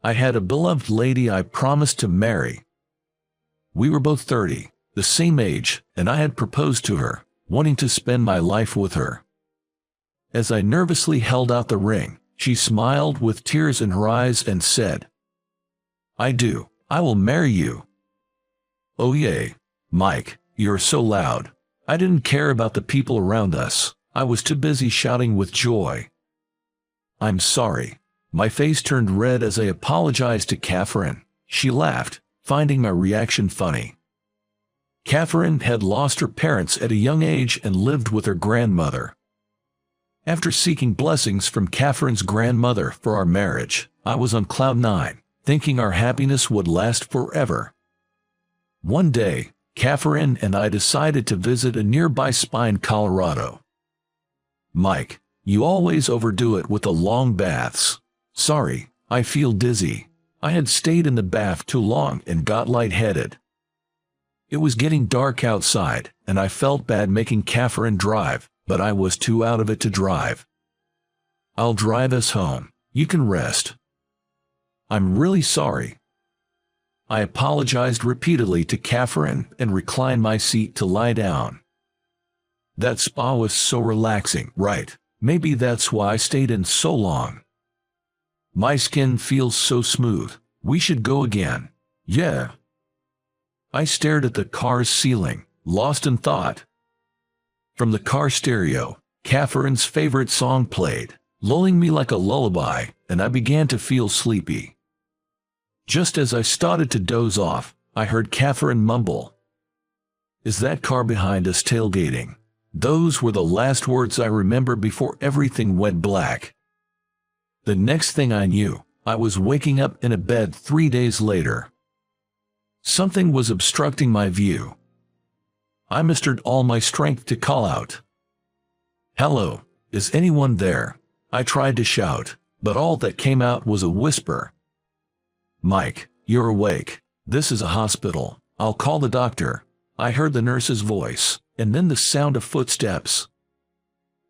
I had a beloved lady I promised to marry. We were both 30, the same age, and I had proposed to her, wanting to spend my life with her. As I nervously held out the ring, she smiled with tears in her eyes and said, "I do. I will marry you." Oh yay, Mike, you're so loud. I didn't care about the people around us. I was too busy shouting with joy. "I'm sorry." My face turned red as I apologized to Catherine. She laughed, finding my reaction funny. Catherine had lost her parents at a young age and lived with her grandmother. After seeking blessings from Catherine's grandmother for our marriage, I was on cloud nine, thinking our happiness would last forever. One day, Catherine and I decided to visit a nearby spa in Colorado. "Mike, you always overdo it with the long baths." "Sorry, I feel dizzy." I had stayed in the bath too long and got lightheaded. It was getting dark outside, and I felt bad making Catherine drive, but I was too out of it to drive. "I'll drive us home. You can rest." "I'm really sorry." I apologized repeatedly to Catherine and reclined my seat to lie down. That spa was so relaxing, right? Maybe that's why I stayed in so long. "My skin feels so smooth. We should go again." "Yeah." I stared at the car's ceiling, lost in thought. From the car stereo, Catherine's favorite song played, lulling me like a lullaby, and I began to feel sleepy. Just as I started to doze off, I heard Catherine mumble, "Is that car behind us tailgating?" Those were the last words I remember before everything went black. The next thing I knew, I was waking up in a bed 3 days later. Something was obstructing my view. I mustered all my strength to call out, "Hello, is anyone there?" I tried to shout, but all that came out was a whisper. "Mike, you're awake. This is a hospital. I'll call the doctor." I heard the nurse's voice, and then the sound of footsteps.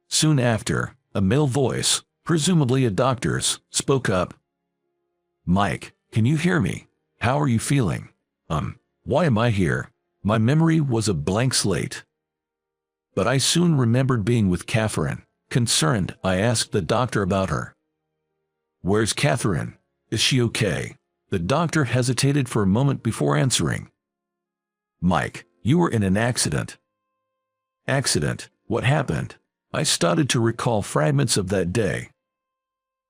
Soon after, a male voice, presumably a doctor's, spoke up. "Mike, can you hear me? How are you feeling?" Why am I here?" My memory was a blank slate. But I soon remembered being with Catherine. Concerned, I asked the doctor about her. "Where's Catherine? Is she okay?" The doctor hesitated for a moment before answering. "Mike, you were in an accident." "Accident? What happened?" I started to recall fragments of that day.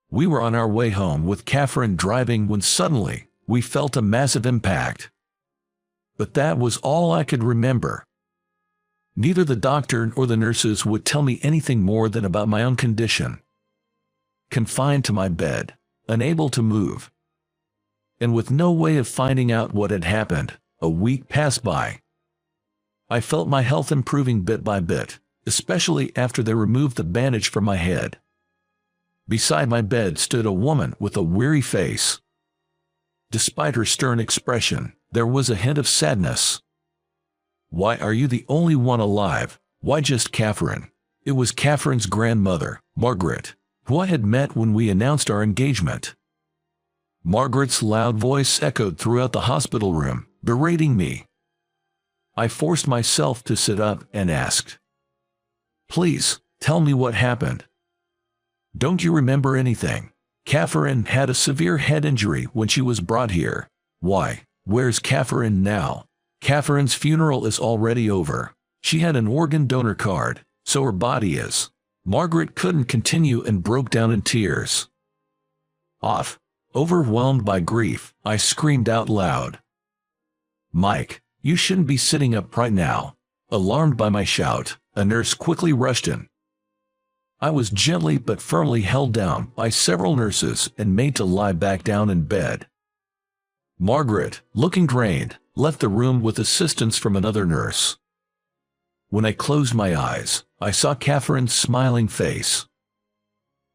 We were on our way home with Catherine driving when suddenly, we felt a massive impact. But that was all I could remember. Neither the doctor or the nurses would tell me anything more than about my own condition. Confined to my bed, unable to move, and with no way of finding out what had happened, a week passed by. I felt my health improving bit by bit, especially after they removed the bandage from my head. Beside my bed stood a woman with a weary face. Despite her stern expression, there was a hint of sadness. "Why are you the only one alive? Why just Catherine?" It was Catherine's grandmother, Margaret, who I had met when we announced our engagement. Margaret's loud voice echoed throughout the hospital room, berating me. I forced myself to sit up and asked, "Please, tell me what happened." "Don't you remember anything? Catherine had a severe head injury when she was brought here." "Why, where's Catherine now?" "Catherine's funeral is already over. She had an organ donor card, so her body is." Margaret couldn't continue and broke down in tears. Overwhelmed by grief, I screamed out loud, "Mike, you shouldn't be sitting up right now." Alarmed by my shout, a nurse quickly rushed in. I was gently but firmly held down by several nurses and made to lie back down in bed. Margaret, looking drained, left the room with assistance from another nurse. When I closed my eyes, I saw Catherine's smiling face.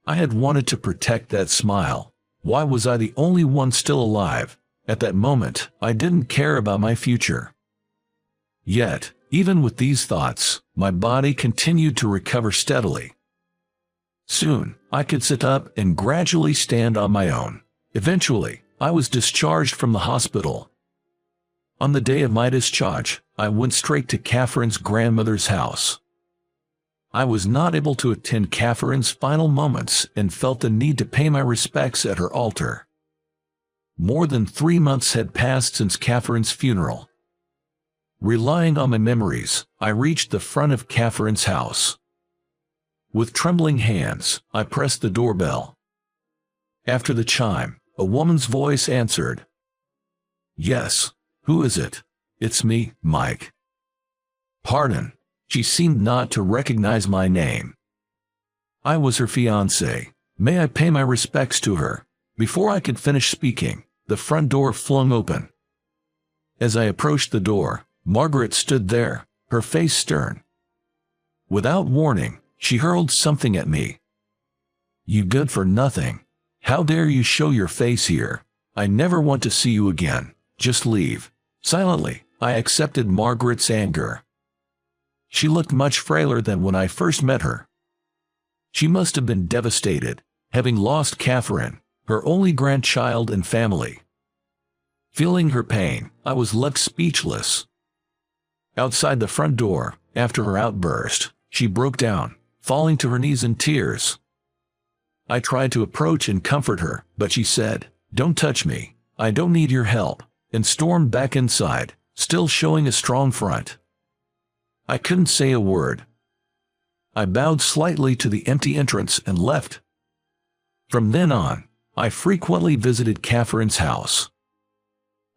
I had wanted to protect that smile. Why was I the only one still alive? At that moment, I didn't care about my future. Yet, even with these thoughts, my body continued to recover steadily. Soon, I could sit up and gradually stand on my own. Eventually, I was discharged from the hospital. On the day of my discharge, I went straight to Catherine's grandmother's house. I was not able to attend Catherine's final moments and felt the need to pay my respects at her altar. More than 3 months had passed since Catherine's funeral. Relying on my memories, I reached the front of Catherine's house. With trembling hands, I pressed the doorbell. After the chime, a woman's voice answered. "Yes, who is it?" "It's me, Mike." "Pardon." She seemed not to recognize my name. I was her fiancé. "May I pay my respects to her?" Before I could finish speaking, the front door flung open. As I approached the door, Margaret stood there, her face stern. Without warning, she hurled something at me. "You good for nothing. How dare you show your face here? I never want to see you again. Just leave." Silently, I accepted Margaret's anger. She looked much frailer than when I first met her. She must have been devastated, having lost Catherine, her only grandchild and family. Feeling her pain, I was left speechless. Outside the front door, after her outburst, she broke down, falling to her knees in tears. I tried to approach and comfort her, but she said, "Don't touch me, I don't need your help," and stormed back inside, still showing a strong front. I couldn't say a word. I bowed slightly to the empty entrance and left. From then on, I frequently visited Catherine's house.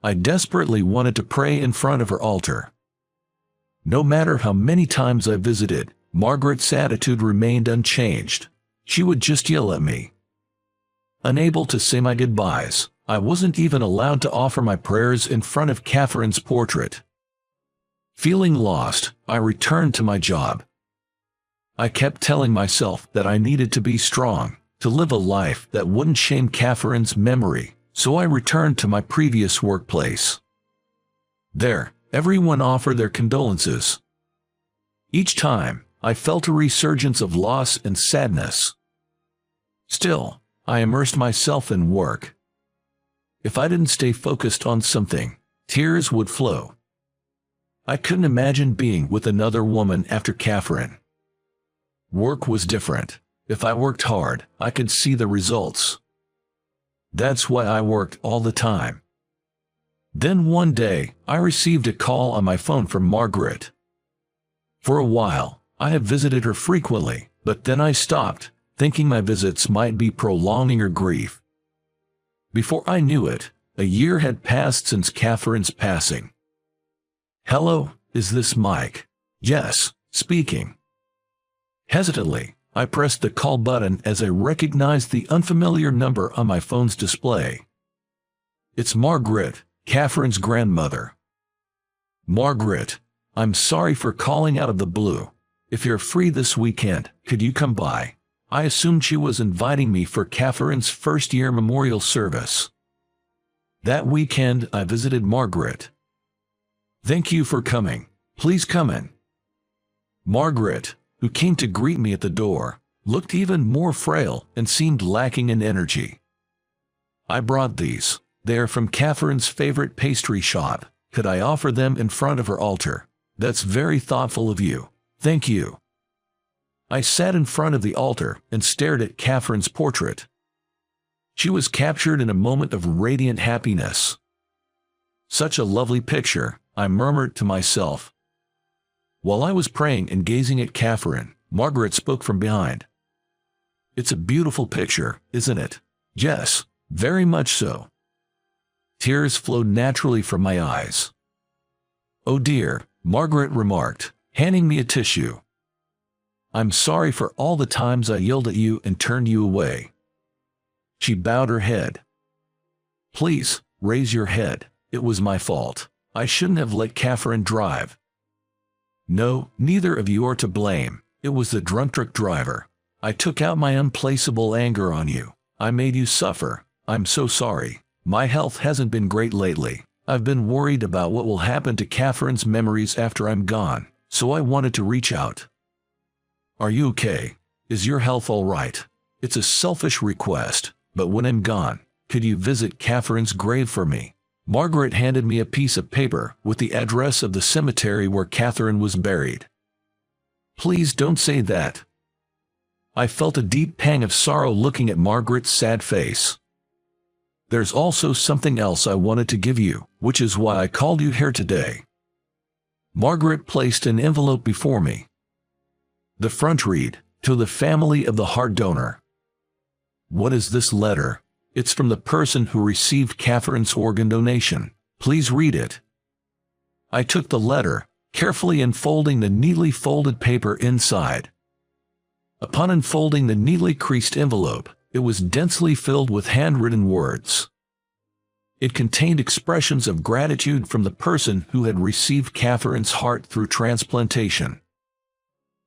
I desperately wanted to pray in front of her altar. No matter how many times I visited, Margaret's attitude remained unchanged. She would just yell at me. Unable to say my goodbyes, I wasn't even allowed to offer my prayers in front of Catherine's portrait. Feeling lost, I returned to my job. I kept telling myself that I needed to be strong, to live a life that wouldn't shame Catherine's memory, so I returned to my previous workplace. There, everyone offered their condolences. Each time, I felt a resurgence of loss and sadness. Still, I immersed myself in work. If I didn't stay focused on something, tears would flow. I couldn't imagine being with another woman after Catherine. Work was different. If I worked hard, I could see the results. That's why I worked all the time. Then one day, I received a call on my phone from Margaret. For a while, I have visited her frequently, but then I stopped, thinking my visits might be prolonging her grief. Before I knew it, a year had passed since Catherine's passing. "Hello, is this Mike?" "Yes, speaking." Hesitantly, I pressed the call button as I recognized the unfamiliar number on my phone's display. "It's Margaret, Catherine's grandmother." "Margaret, I'm sorry for calling out of the blue. If you're free this weekend, could you come by?" I assumed she was inviting me for Catherine's first-year memorial service. That weekend, I visited Margaret. "Thank you for coming. Please come in." Margaret, who came to greet me at the door, looked even more frail and seemed lacking in energy. "I brought these. They are from Catherine's favorite pastry shop. Could I offer them in front of her altar?" "That's very thoughtful of you. Thank you." I sat in front of the altar and stared at Catherine's portrait. She was captured in a moment of radiant happiness. "Such a lovely picture," I murmured to myself. While I was praying and gazing at Catherine, Margaret spoke from behind. "It's a beautiful picture, isn't it?" "Yes, very much so." Tears flowed naturally from my eyes. "Oh dear," Margaret remarked, handing me a tissue. "I'm sorry for all the times I yelled at you and turned you away." She bowed her head. "Please, raise your head. It was my fault. I shouldn't have let Catherine drive." "No, neither of you are to blame. It was the drunk truck driver. I took out my unplaceable anger on you. I made you suffer. I'm so sorry. My health hasn't been great lately. I've been worried about what will happen to Catherine's memories after I'm gone, so I wanted to reach out." "Are you okay? Is your health all right?" "It's a selfish request, but when I'm gone, could you visit Catherine's grave for me? Margaret handed me a piece of paper with the address of the cemetery where Catherine was buried. Please don't say that. I felt a deep pang of sorrow looking at Margaret's sad face. There's also something else I wanted to give you, which is why I called you here today. Margaret placed an envelope before me. The front read, "To the family of the heart donor." What is this letter? It's from the person who received Catherine's organ donation. Please read it. I took the letter, carefully unfolding the neatly folded paper inside. Upon unfolding the neatly creased envelope, it was densely filled with handwritten words. It contained expressions of gratitude from the person who had received Catherine's heart through transplantation.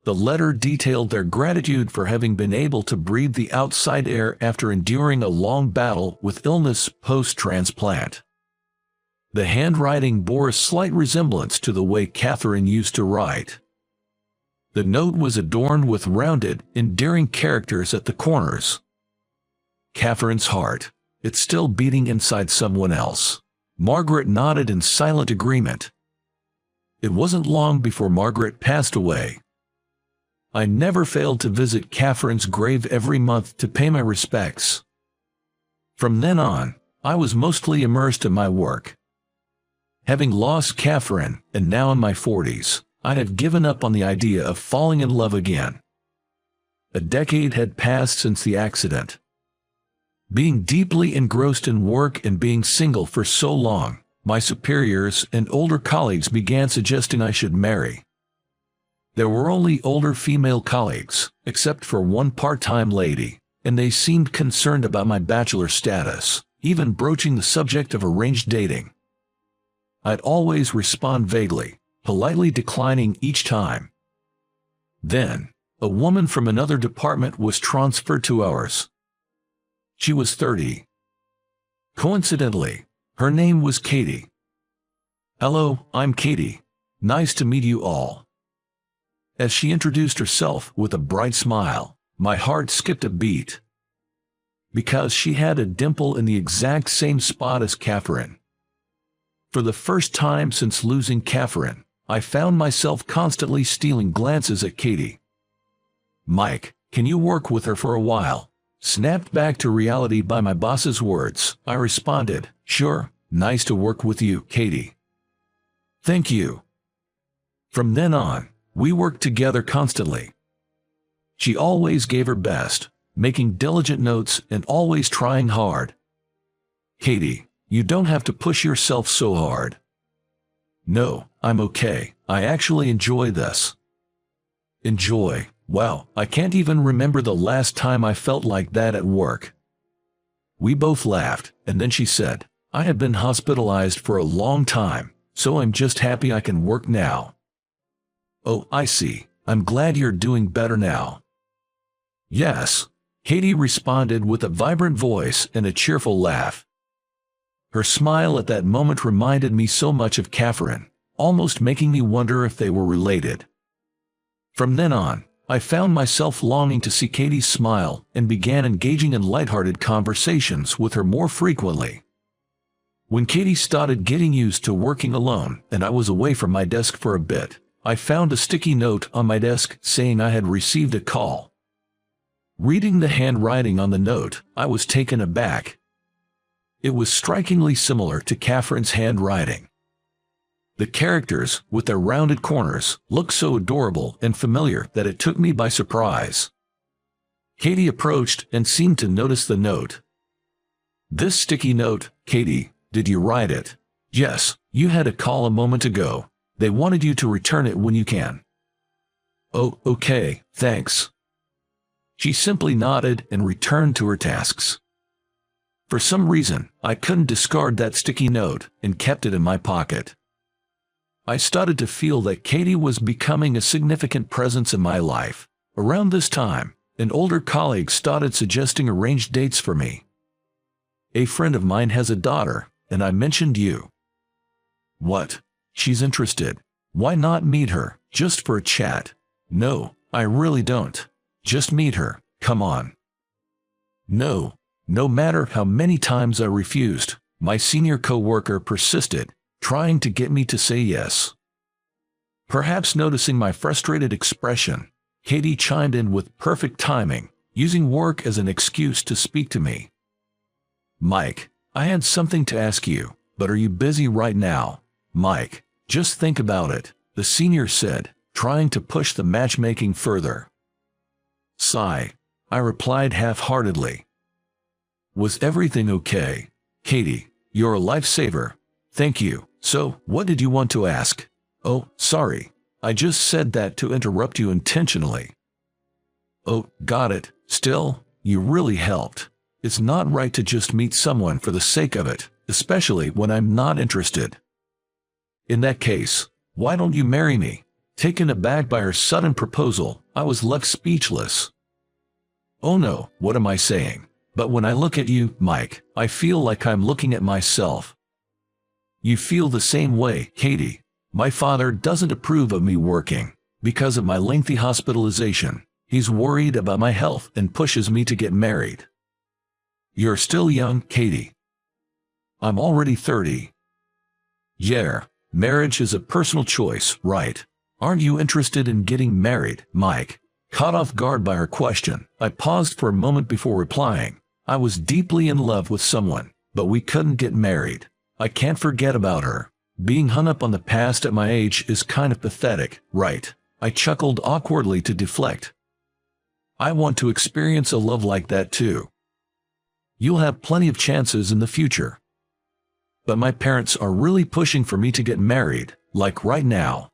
The letter detailed their gratitude for having been able to breathe the outside air after enduring a long battle with illness post-transplant. The handwriting bore a slight resemblance to the way Catherine used to write. The note was adorned with rounded, endearing characters at the corners. Catherine's heart. It's still beating inside someone else. Margaret nodded in silent agreement. It wasn't long before Margaret passed away. I never failed to visit Catherine's grave every month to pay my respects. From then on, I was mostly immersed in my work. Having lost Catherine, and now in my 40s, I have given up on the idea of falling in love again. A decade had passed since the accident. Being deeply engrossed in work and being single for so long, my superiors and older colleagues began suggesting I should marry. There were only older female colleagues, except for one part-time lady, and they seemed concerned about my bachelor status, even broaching the subject of arranged dating. I'd always respond vaguely, politely declining each time. Then, a woman from another department was transferred to ours. She was 30. Coincidentally, her name was Katie. "Hello, I'm Katie. Nice to meet you all." As she introduced herself with a bright smile, my heart skipped a beat. Because she had a dimple in the exact same spot as Catherine. For the first time since losing Catherine, I found myself constantly stealing glances at Katie. "Mike, can you work with her for a while?" Snapped back to reality by my boss's words, I responded, "Sure, nice to work with you, Katie." "Thank you." From then on, we worked together constantly. She always gave her best, making diligent notes and always trying hard. "Katie, you don't have to push yourself so hard." "No, I'm okay. I actually enjoy this." "Enjoy? Wow, I can't even remember the last time I felt like that at work." We both laughed, and then she said, "I have been hospitalized for a long time, so I'm just happy I can work now." "Oh, I see. I'm glad you're doing better now." "Yes," Katie responded with a vibrant voice and a cheerful laugh. Her smile at that moment reminded me so much of Catherine, almost making me wonder if they were related. From then on, I found myself longing to see Katie smile and began engaging in lighthearted conversations with her more frequently. When Katie started getting used to working alone and I was away from my desk for a bit, I found a sticky note on my desk saying I had received a call. Reading the handwriting on the note, I was taken aback. It was strikingly similar to Catherine's handwriting. The characters, with their rounded corners, looked so adorable and familiar that it took me by surprise. Katie approached and seemed to notice the note. "This sticky note, Katie, did you write it?" "Yes, you had a call a moment ago. They wanted you to return it when you can." "Oh, okay, thanks." She simply nodded and returned to her tasks. For some reason, I couldn't discard that sticky note and kept it in my pocket. I started to feel that Katie was becoming a significant presence in my life. Around this time, an older colleague started suggesting arranged dates for me. "A friend of mine has a daughter, and I mentioned you." "What? She's interested. Why not meet her, just for a chat?" "No, I really don't. Just meet her, come on." "No, No matter how many times I refused, my senior coworker persisted, trying to get me to say yes. Perhaps noticing my frustrated expression, Katie chimed in with perfect timing, using work as an excuse to speak to me. "Mike, I had something to ask you, but are you busy right now?" "Mike, just think about it," the senior said, trying to push the matchmaking further. "Sigh," I replied half-heartedly. "Was everything okay?" "Katie, you're a lifesaver. Thank you. So, what did you want to ask?" "Oh, sorry. I just said that to interrupt you intentionally." "Oh, got it. Still, you really helped. It's not right to just meet someone for the sake of it, especially when I'm not interested." "In that case, why don't you marry me?" Taken aback by her sudden proposal, I was left speechless. "Oh no, what am I saying? But when I look at you, Mike, I feel like I'm looking at myself." "You feel the same way, Katie. My father doesn't approve of me working. Because of my lengthy hospitalization, he's worried about my health and pushes me to get married." "You're still young, Katie." "I'm already 30. "Yeah, marriage is a personal choice, right? Aren't you interested in getting married, Mike?" Caught off guard by her question, I paused for a moment before replying. I was deeply in love with someone, but we couldn't get married. I can't forget about her. Being hung up on the past at my age is kind of pathetic, right? I chuckled awkwardly to deflect. "I want to experience a love like that too." "You'll have plenty of chances in the future." "But my parents are really pushing for me to get married, like right now."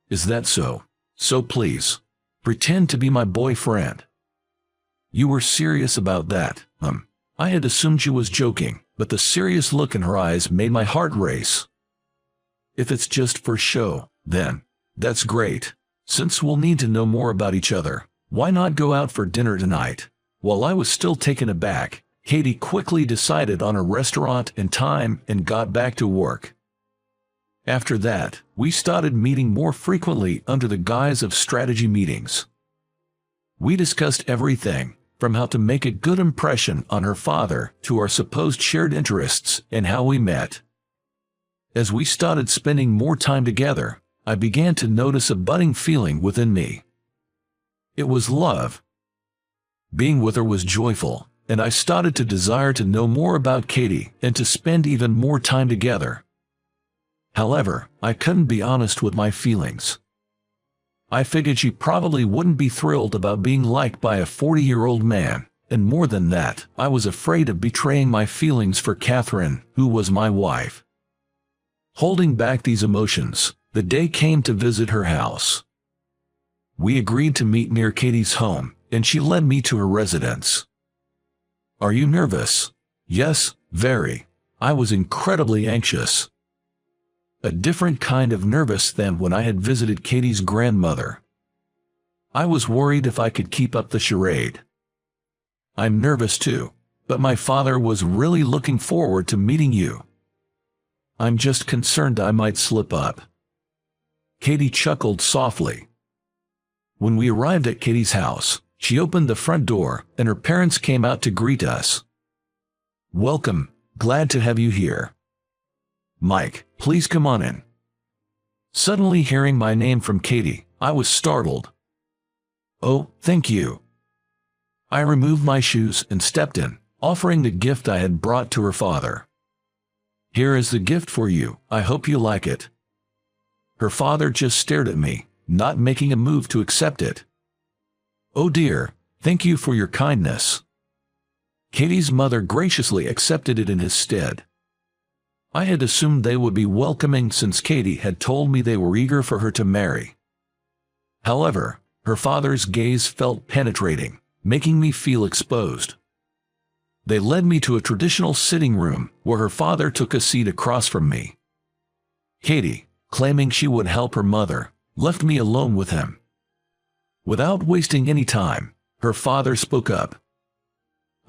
"Is that so? So please, pretend to be my boyfriend." "You were serious about that?" I had assumed she was joking, but the serious look in her eyes made my heart race. "If it's just for show, then that's great. Since we'll need to know more about each other, why not go out for dinner tonight?" While I was still taken aback, Katie quickly decided on a restaurant and time and got back to work. After that, we started meeting more frequently under the guise of strategy meetings. We discussed everything, from how to make a good impression on her father to our supposed shared interests and how we met. As we started spending more time together, I began to notice a budding feeling within me. It was love. Being with her was joyful, and I started to desire to know more about Katie and to spend even more time together. However, I couldn't be honest with my feelings. I figured she probably wouldn't be thrilled about being liked by a 40-year-old man, and more than that, I was afraid of betraying my feelings for Catherine, who was my wife. Holding back these emotions, the day came to visit her house. We agreed to meet near Katie's home, and she led me to her residence. "Are you nervous?" "Yes, very." I was incredibly anxious. A different kind of nervous than when I had visited Katie's grandmother. I was worried if I could keep up the charade. "I'm nervous too, but my father was really looking forward to meeting you." "I'm just concerned I might slip up." Katie chuckled softly. When we arrived at Katie's house, she opened the front door, and her parents came out to greet us. "Welcome, glad to have you here. Mike, please come on in." Suddenly hearing my name from Katie, I was startled. "Oh, thank you." I removed my shoes and stepped in, offering the gift I had brought to her father. "Here is the gift for you, I hope you like it." Her father just stared at me, not making a move to accept it. "Oh dear, thank you for your kindness." Katie's mother graciously accepted it in his stead. I had assumed they would be welcoming since Katie had told me they were eager for her to marry. However, her father's gaze felt penetrating, making me feel exposed. They led me to a traditional sitting room where her father took a seat across from me. Katie, claiming she would help her mother, left me alone with him. Without wasting any time, her father spoke up.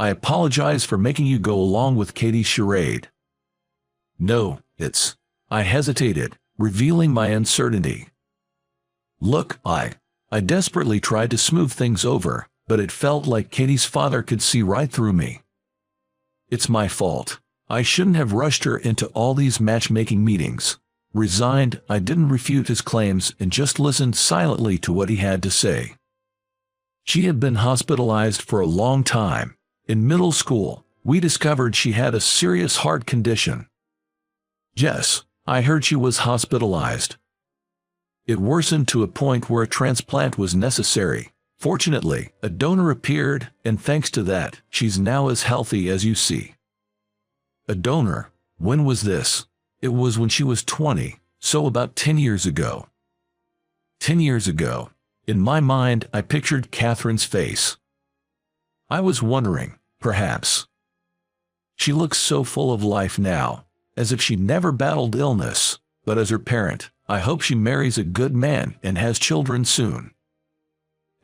"I apologize for making you go along with Katie's charade." "No, it's..." I hesitated, revealing my uncertainty. "Look, I desperately tried to smooth things over, but it felt like Katie's father could see right through me. It's my fault. I shouldn't have rushed her into all these matchmaking meetings. Resigned, I didn't refute his claims and just listened silently to what he had to say. She had been hospitalized for a long time. In middle school, we discovered she had a serious heart condition. Jess, I heard she was hospitalized. It worsened to a point where a transplant was necessary. Fortunately, a donor appeared, and thanks to that, she's now as healthy as you see. A donor? When was this? It was when she was 20, so about 10 years ago. 10 years ago. In my mind, I pictured Catherine's face. I was wondering, perhaps. She looks so full of life now, as if she never battled illness, but as her parent, I hope she marries a good man and has children soon.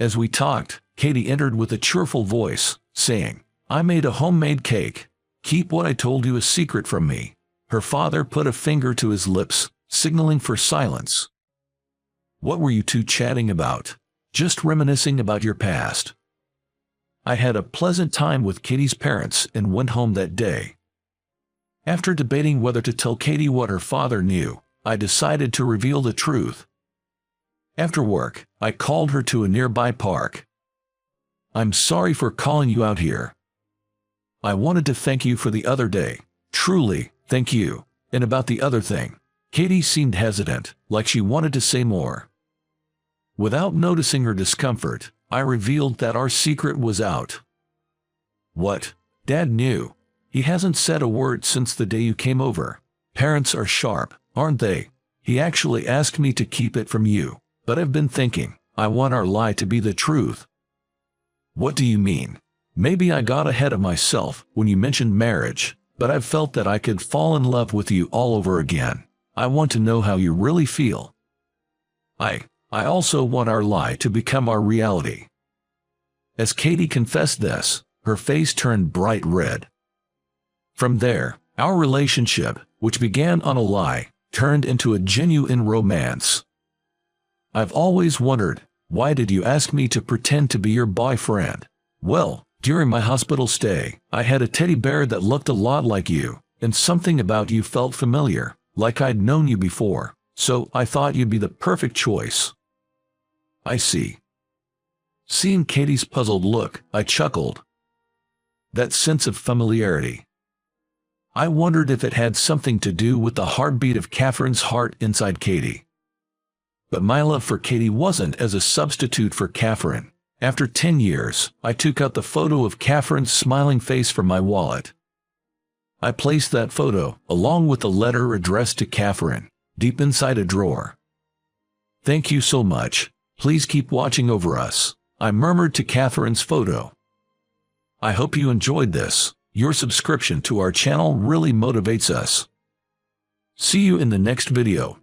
As we talked, Katie entered with a cheerful voice, saying, I made a homemade cake. Keep what I told you a secret from me. Her father put a finger to his lips, signaling for silence. What were you two chatting about? Just reminiscing about your past. I had a pleasant time with Katie's parents and went home that day. After debating whether to tell Katie what her father knew, I decided to reveal the truth. After work, I called her to a nearby park. I'm sorry for calling you out here. I wanted to thank you for the other day. Truly, thank you. And about the other thing. Katie seemed hesitant, like she wanted to say more. Without noticing her discomfort, I revealed that our secret was out. What? Dad knew. He hasn't said a word since the day you came over. Parents are sharp, aren't they? He actually asked me to keep it from you, but I've been thinking, I want our lie to be the truth. What do you mean? Maybe I got ahead of myself when you mentioned marriage, but I've felt that I could fall in love with you all over again. I want to know how you really feel. I also want our lie to become our reality. As Katie confessed this, her face turned bright red. From there, our relationship, which began on a lie, turned into a genuine romance. I've always wondered, why did you ask me to pretend to be your boyfriend? Well, during my hospital stay, I had a teddy bear that looked a lot like you, and something about you felt familiar, like I'd known you before, so I thought you'd be the perfect choice. I see. Seeing Katie's puzzled look, I chuckled. That sense of familiarity. I wondered if it had something to do with the heartbeat of Catherine's heart inside Katie. But my love for Katie wasn't as a substitute for Catherine. After 10 years, I took out the photo of Catherine's smiling face from my wallet. I placed that photo, along with a letter addressed to Catherine, deep inside a drawer. Thank you so much. Please keep watching over us, I murmured to Catherine's photo. I hope you enjoyed this. Your subscription to our channel really motivates us. See you in the next video.